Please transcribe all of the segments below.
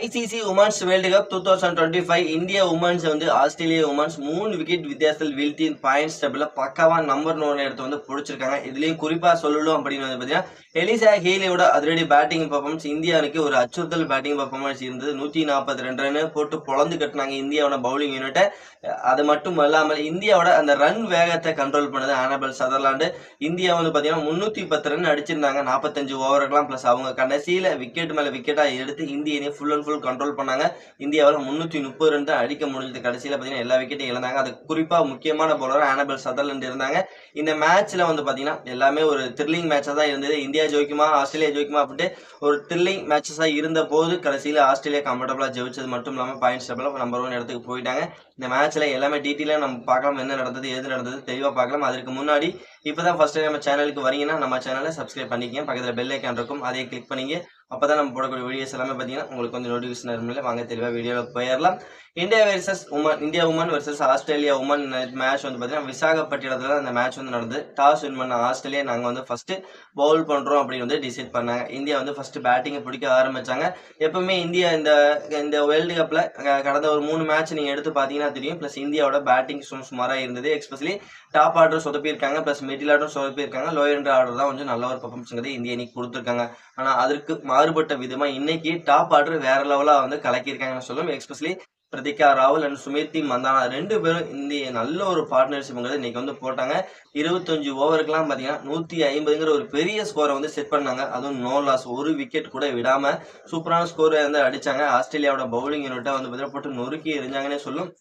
ICC women's world cup 2025 India women's வந்து Australia women's 3 wicket வித்தியாசத்தில் வீழ்த்தி பாயிண்ட்ஸ் டேபிள்ல பக்காவா நம்பர் 1 இடத்தை வந்து பிடிச்சிருக்காங்க. இதுலயும் குறிப்பா சொல்லணும் அப்படின்னு வந்து பாத்தீங்கன்னா எலிசா ஹீலியோட அதிரடி பேட்டிங் பெர்ஃபார்மன்ஸ் இந்தியாவுக்கு ஒரு அச்சுறுத்தல் பேட்டிங் பெர்ஃபார்மன்ஸ் இருந்தது. 142 ரன் போட்டு பொழந்து கட்டினாங்க இந்தியாவோட பவுலிங் யூனிட்டை. அது மட்டும் இல்லாமல் இந்தியாவோட அந்த ரன் வேகத்தை கண்ட்ரோல் பண்ணது ஆனபல் சதர்லாண்டு. இந்தியா வந்து பாத்தீங்கன்னா 310 ரன் அடிச்சிருந்தாங்க 45 ஓவருக்கெல்லாம். பிளஸ் அவங்க கடைசியில விக்கெட் மேல விக்கெட்டா எடுத்து இந்தியனை ஃபுல் அண்ட் ஃபுல் கண்ட்ரோல் பண்ணாங்க. இந்தியாவால் 330 ரன் தான் அடிக்க முடிஞ்சது. கடைசியில பாத்தீங்கன்னா எல்லா விக்கெட்டையும் இழந்தாங்க. அது குறிப்பா முக்கியமான பவுலர் ஆனபல் சதர்லாண்ட் இருந்தாங்க. இந்த மேட்ச்ல வந்து பாத்தீங்கன்னா எல்லாமே ஒரு த்ரில்லிங் மேட்சா தான் இருந்தது. இந்தியா ஜெயிக்குமா ஆஸ்திரேலியா ஜெயிக்குமா அப்படின்ட்டு ஒரு த்ரில்லிங் மேட்சஸா இருந்த போது கடைசியில ஆஸ்திரேலியா கம்ஃபர்டபுளா ஜெயிச்சது மட்டும் இல்லாம பாயிண்ட்ஸ் டேபிள்ல நம்பர் 1 இடத்துக்கு போயிட்டாங்க. இந்த மேட்ச்ல எல்லாமே டீட்டெயிலா நம்ம பார்க்கலாம், என்ன நடந்தது ஏது நடந்தது தெளிவா பார்க்கலாம். அதற்கு முன்னாடி இப்பதான் ஃபர்ஸ்ட் டைம் நம்ம சேனலுக்கு வரீங்கன்னா நம்ம சேனலை சப்ஸ்கிரைப் பண்ணிக்கங்க. பக்கத்துல பெல் ஐக்கான் இருக்கும், அதையும் கிளிக் பண்ணிங்க. அப்பதான் நம்ம போடக்கூடிய வீடியோஸ் எல்லாமே பாத்தீங்கன்னா உங்களுக்கு வந்து நோட்டிபிகேஷன் வரும்ல. வாங்க தெளிவா வீடியோவில் போயிடலாம். India women versus Australia women match வந்து பாத்தீங்கன்னா விசாகப்பட்டினத்துல அந்த மேட்ச் வந்து நடந்தது. டாஸ் வின் பண்ண ஆஸ்திரேலியா நாங்க வந்து ஃபர்ஸ்ட் பவுல் பண்றோம் அப்படின்னு வந்து டிசைட் பண்ணாங்க. இந்தியா வந்து ஃபர்ஸ்ட் பேட்டிங்கை பிடிக்க ஆரம்பிச்சாங்க. எப்பவுமே இந்தியா இந்த வேர்ல்டு கப்ல கடந்த ஒரு 3 மேட்ச் நீங்க எடுத்து பாத்தீங்கன்னா தெரியும். பிளஸ் இந்தியாவோட பேட்டிங் சுமாரா இருந்தது. எஸ்பெஷலி டாப் ஆர்டர் சொதப்பியிருக்காங்க, பிளஸ் மிடில் ஆர்டர் சொதப்பியிருக்காங்க. லோயர் ஆர்டர் தான் கொஞ்சம் நல்ல ஒரு பர்ஃபார்மன்ஸ் இந்திய அணிக்கு கொடுத்துருக்காங்க. ஆனா அதற்கு மாறுபட்ட விதமா இன்னைக்கு டாப் ஆர்டர் வேற லெவலா வந்து கலக்கியிருக்காங்கன்னு சொல்லும். எஸ்பெஷலி பிரதிகா ராவல் அண்ட் சுமித்தி மந்தானா 2 பேரும் இந்திய நல்ல ஒரு பார்ட்னர்ஷிப்ங்கிறது இன்னைக்கு வந்து போட்டாங்க. 25 ஓவருக்குலாம் பாத்தீங்கன்னா 150ங்கிற ஒரு பெரிய ஸ்கோரை வந்து செட் பண்ணாங்க. அதுவும் நோ லாஸ், ஒரு விக்கெட் கூட விடாம சூப்பரான ஸ்கோரை வந்து அடிச்சாங்க. ஆஸ்திரேலியாவோட பவுலிங் யூனிட்டை வந்து பாத்தீங்கன்னா போட்டு நொறுக்கி எரிஞ்சாங்கன்னே சொல்லும்.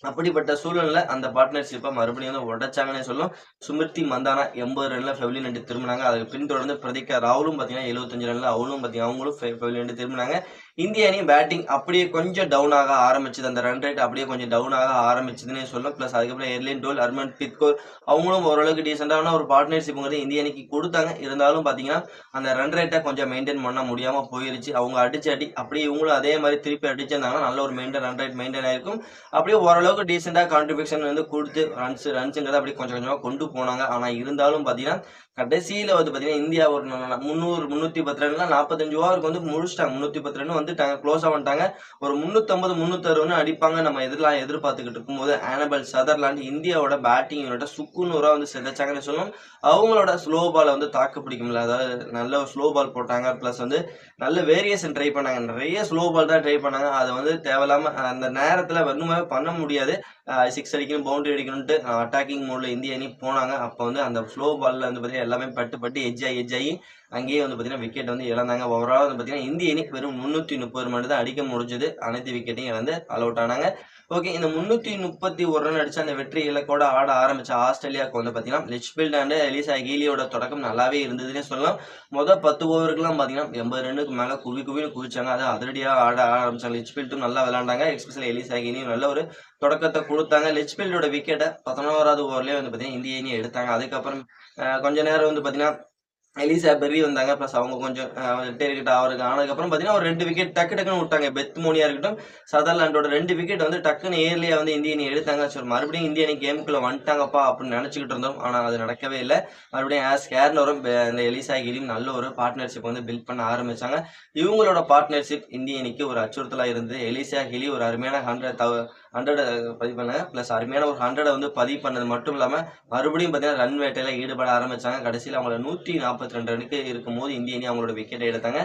அப்படிப்பட்ட சூழ்நிலை அந்த பார்ட்னர்ஷிப்பை மறுபடியும் வந்து உடைச்சாங்கன்னு சொல்லும். சுமிர்த்தி மந்தானா 80 ரன்ல ஃபெவிலியன் அடி திரும்பினாங்க. அதுக்கு பின்தொடர்ந்து பிரதிகா ராவலும் பாத்தீங்கன்னா 75 ரன்ல அவங்களும் ஃபெவிலியன் அடி திரும்பினாங்க. இந்திய அணி பேட்டிங் அப்படியே கொஞ்சம் டவுன் ஆக ஆரம்பிச்சது. அந்த ரன் ரேட் அப்படியே கொஞ்சம் டவுன் ஆக ஆரம்பிச்சதுன்னே சொல்லும். பிளஸ் அதுக்கப்புறம் எர்லின் டோல், ஹர்மன்பிரீத் கௌர் அவங்களும் ஓரளவுக்கு டீசெண்டான ஒரு பார்ட்னர்ஷிப்ங்கிறது இந்திய அணிக்கு கொடுத்தாங்க. இருந்தாலும் பாத்தீங்கன்னா அந்த ரன் ரேட்டை கொஞ்சம் மெயின்டைன் பண்ண முடியாம போயிருச்சு. அவங்க அடிச்சு அப்படியே இவங்களும் அதே மாதிரி திருப்பி அடிச்சிருந்தாங்கன்னா நல்ல ஒரு ரன் ரேட் மெயின்டைன் ஆயிருக்கும். அப்படியே ஓரளவுக்கு டீசெண்டா கான்ட்ரிபியூஷன் வந்து கொடுத்து ரன்ஸுங்கிறத அப்படி கொஞ்சம் கொஞ்சமா கொண்டு போனாங்க. ஆனா இருந்தாலும் பாத்தீங்கன்னா கடைசியில வந்து பாத்தீங்கன்னா இந்தியா ஒரு 310 ரன்ல 45 ஓவருக்கு வந்து முடிச்சிட்டாங்க. 310 ரன் வந்துட்டாங்க, க்ளோஸா வந்துட்டாங்க. ஒரு 350 360 அடிப்பாங்க நம்ம எதிர்பார்த்துக்கிட்டு இருக்கும்போது ஆனபல் சதர்லாண்ட் இந்தியாவோட பேட்டிங் யூனிட்டை சுக்குநூறா வந்து சிதைச்சாங்கன்னு சொல்லணும். அவங்களோட ஸ்லோ பாலை வந்து தாக்கு பிடிக்க முடியல. அதாவது நல்ல ஸ்லோ பால் போட்டாங்க. பிளஸ் வந்து நல்ல வேரியேஷன் ட்ரை பண்ணாங்க. நிறைய ஸ்லோ பால் தான் ட்ரை பண்ணாங்க. அதை வந்து தேவையில்லாம அந்த நேரத்துல ஒண்ணுமே பண்ண முடியாது. 6 அடிக்கணும், பவுண்டரி அடிக்கணும்ட்டு அட்டாக்கிங் மோட்ல இந்திய அணி போனாங்க. அப்போ வந்து அந்த ஸ்லோ பால்ல வந்து பாத்தீங்கன்னா எல்லாமே பட்டு எட்ஜ் ஆகி அங்கேயே வந்து பாத்தீங்கன்னா விக்கெட் வந்து இழந்தாங்க. ஓவரால் வந்து பாத்தீங்கன்னா இந்திய அணி வெறும் 330 மட்டும் தான் அடிக்க முடிஞ்சது. அனைத்து விக்கெட்டையும் இழந்து ஆல் அவுட் ஆனாங்க. ஓகே, இந்த 331 ரன் அடிச்சு அந்த வெற்றி இலக்கோட ஆட ஆரம்பிச்ச ஆஸ்திரேலியாவுக்கு வந்து பாத்தீங்கன்னா லிச்பீல்ட் அண்ட் எலிசா ஹீலியோட தொடக்கம் நல்லாவே இருந்ததுன்னே சொல்லலாம். 10 ஓவருக்குலாம் பாத்தீங்கன்னா 80 ரன்னுக்கு மேல குவின்னு குவிச்சாங்க. அது அதிரடியா ஆட ஆரம்பிச்சாங்க. லிச்பீல்ட்டும் நல்லா விளையாண்டாங்க. எஸ்பெஷலி எலிசா ஹீலியும் நல்ல ஒரு தொடக்கத்தை கொடுத்தாங்க. லிச்பீல்டோட விக்கெட்டை 11வது ஓவர்லயே வந்து பாத்தீங்கன்னா இந்திய அணி எடுத்தாங்க. அதுக்கப்புறம் கொஞ்ச நேரம் வந்து பாத்தீங்கன்னா எலிசா பெர்ரி வந்தாங்க. பிளஸ் அவங்க கொஞ்சம் டேர்கெட் அவருக்கு ஆனதுக்கப்புறம் பாத்தீங்கன்னா ஒரு 2 விக்கெட் டக்குன்னு விட்டாங்க. பெத் மோனியா இருக்கட்டும், சதர்லாண்டோட 2 விக்கெட் வந்து டக்குன்னு ஏர்லியா வந்து இந்திய அணி எடுத்தாங்க. சரி, மறுபடியும் இந்திய அணி கேமுக்குள்ள வந்துட்டாங்கப்பா அப்படின்னு நினைச்சுக்கிட்டு இருந்தோம். ஆனா அது நடக்கவே இல்லை. மறுபடியும் கேர்னரும் இந்த எலிசா ஹீலியும் நல்ல ஒரு பார்ட்னர்ஷிப் வந்து பில்ட் பண்ண ஆரம்பிச்சாங்க. இவங்களோட பார்ட்னர்ஷிப் இந்திய அணிக்கு ஒரு அச்சுறுத்தலா இருந்தது. எலிசா ஹீலி ஒரு அருமையான 100 பதிவு பண்ணாங்க. பிளஸ் அருமையான ஒரு 100 வந்து பதிவு பண்ணது மட்டும் இல்லாம மறுபடியும் பாத்தீங்கன்னா ரன் வேட்டையில ஈடுபட ஆரம்பிச்சாங்க. கடைசியில் அவங்கள 142 ரனுக்கு இருக்கும்போது இந்திய அணி அவங்களோட விக்கெட்டை எடுத்தாங்க.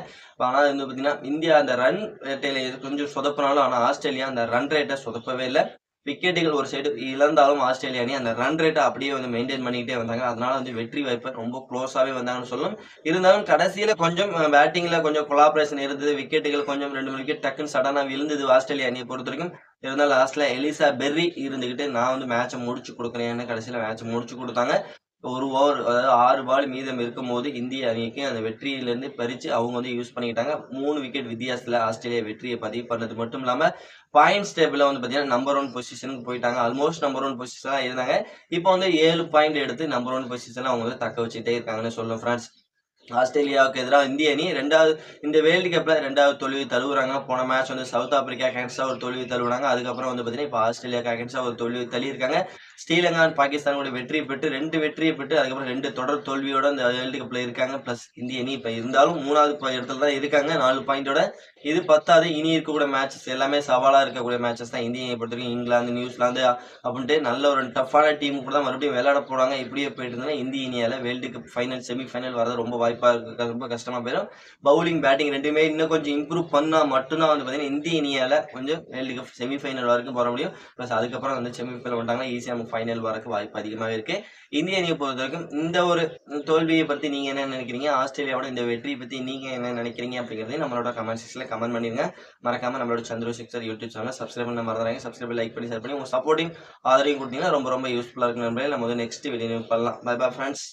ஆனா வந்து பாத்தீங்கன்னா இந்தியா அந்த ரன் வேட்டையில கொஞ்சம் சொதப்பினாலும் ஆனா ஆஸ்திரேலியா அந்த ரன் ரேட்டை சொதப்பவே இல்லை. விக்கெட்டுகள் ஒரு சைடு இழந்தாலும் ஆஸ்திரேலியா அணி அந்த ரன் ரேட்டை அப்படியே வந்து மெயின்டைன் பண்ணிக்கிட்டே வந்தாங்க. அதனால வந்து வெற்றி வாய்ப்பை ரொம்ப க்ளோஸாவே வந்தாங்கன்னு சொல்லணும். இருந்தாலும் கடைசியில கொஞ்சம் பேட்டிங்ல கொஞ்சம் கொலாபரேஷன் இருந்தது. விக்கெட்டுகள் கொஞ்சம் 2 விக்கெட் டக்குன்னு சடனா விழுந்தது ஆஸ்திரேலியா அணியை பொறுத்த வரைக்கும். இருந்தாலும் லாஸ்ட்ல எலிசா பெர்ரி இருந்துகிட்டு நான் வந்து மேட்சை முடிச்சு கொடுக்குறேன்னு கடைசியில மேட்சை முடிச்சு கொடுத்தாங்க. ஒரு ஓவர், அதாவது 6 பால் மீதம் இருக்கும்போது இந்திய அணிக்கு அந்த வெற்றியிலிருந்து பறிச்சு அவங்க வந்து யூஸ் பண்ணிக்கிட்டாங்க. 3 விக்கெட் வித்தியாசத்துல ஆஸ்திரேலியா வெற்றியை பதிவு பண்ணது மட்டும் இல்லாம பாயிண்ட்ஸ் டேபிள்ல வந்து பாத்தீங்கன்னா நம்பர் 1 பொசிஷனுக்கு போயிட்டாங்க. ஆல்மோஸ்ட் நம்பர் 1 பொசிஷனா இருந்தாங்க. இப்போ வந்து 7 பாயிண்ட் எடுத்து நம்பர் 1 பொசிஷன்ல அவங்க வந்து தக்க வச்சுட்டே இருக்காங்கன்னு சொல்லும் ஃப்ரெண்ட்ஸ். ஆஸ்திரேலியாவுக்கு எதிராக இந்திய அணி இந்த வேர்ல்டு கப்ல 2வது தோல்வி தழுவுறாங்க. போன மேட்ச் வந்து சவுத் ஆப்பிரிக்கா அகேன்ஸ்டா ஒரு தோல்வி தழுவுனாங்க. அதுக்கப்புறம் வந்து பாத்தீங்கன்னா இப்போ ஆஸ்திரேலியா அகேன்ஸ்டா ஒரு தோல்வி தள்ளியிருக்காங்க. ஸ்ரீலங்கா பாகிஸ்தான் கூட வெற்றி பெற்று 2 வெற்றியை பெற்று அதுக்கப்புறம் 2 தொடர் தோல்வியோட இந்த வேர்ல்டு கப்ல இருக்காங்க. பிளஸ் இந்திய அணி இப்ப இருந்தாலும் 3வது இடத்துல தான் இருக்காங்க 4 பாயிண்டோட. இது பத்தாது, இனி இருக்கக்கூடிய மேட்சஸ் எல்லாமே சவாலா இருக்கக்கூடிய மேட்சஸ் தான். இந்திய அணியை பொறுத்தவரைக்கும் இங்கிலாந்து, நியூசிலாந்து அப்படின்ட்டு நல்ல ஒரு டஃப்பான டீம் கூட தான் மறுபடியும் விளையாட போறாங்க. இப்படியே போயிட்டு இருந்தா இந்திய அணியால வேர்ல்டு கப் ஃபைனல், செமிஃபைனல் வரது ரொம்ப வாய்ப்பா இருக்கு, ரொம்ப கஷ்டமா போயிடும். பவுலிங், பேட்டிங் ரெண்டுமே இன்னும் கொஞ்சம் இம்ப்ரூவ் பண்ணா மட்டும்தான் வந்து பாத்தீங்கன்னா இந்திய அணியால கொஞ்சம் வேர்ல்டு கப் செமிஃபைனல் வரைக்கும் போற முடியும். பிளஸ் அதுக்கப்புறம் வந்து செமிஃபைனல் வந்துட்டாங்கன்னா ஈஸியா நமக்கு ஃபைனல் வரக்கு வாய்ப்பு அதிகமாகவே இருக்கு. இந்திய அணியை பொறுத்த வரைக்கும் இந்த ஒரு தோல்வியை பத்தி நீங்க என்ன நினைக்கிறீங்க, ஆஸ்திரேலியாவோட இந்த வெற்றியை பத்தி நீங்க என்ன நினைக்கிறீங்க அப்படிங்கறதையும் நம்மளோட கமெண்ட் செக்ஷன்ல கமெண்ட் பண்ணிருங்க. மறக்காம நம்மளோட சந்திர சிக்ஸர் யூடியூப் சேனல் சப்ஸ்கிரைப் பண்ண மறந்துறாங்க. சப்ஸ்கிரைப், லைக் பண்ணி ஷேர் பண்ணி உங்க சப்போர்ட்டிங் ஆதரவையும் கொடுத்தீங்கன்னா ரொம்ப ரொம்ப யூஸ்ஃபுல்லா இருக்கு நண்பர்களே. நம்ம வந்து நெக்ஸ்ட் வீடியோ பண்ணலாம். Bye bye friends.